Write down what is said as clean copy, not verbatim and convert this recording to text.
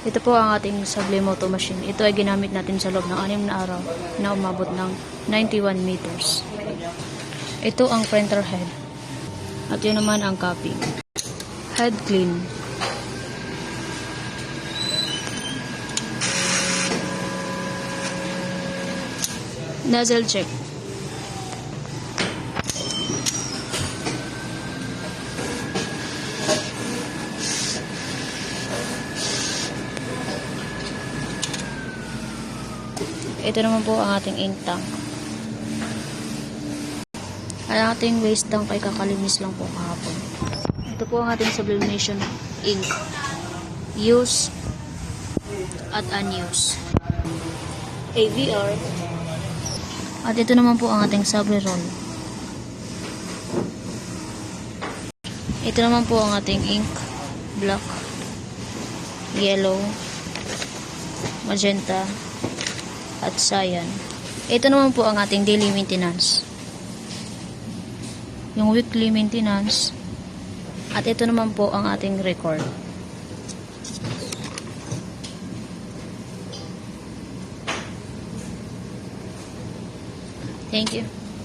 Ito po ang ating Sublimoto machine. Ito ay ginamit natin sa loob ng 6 na araw na umabot ng 91 meters. Ito ang printer head. At yun naman ang copy. Head clean. Nozzle check. Ito naman po ang ating ink tank. Ang ating waste tank ay kakalinis lang po kahapon. Ito po ang ating sublimation ink. Use at unused. AVR. At ito naman po ang ating Subli-Roll. Ito naman po ang ating ink. Black, yellow, magenta, at cyan. Ito naman po ang ating daily maintenance. Yung weekly maintenance. At ito naman po ang ating record. Thank you.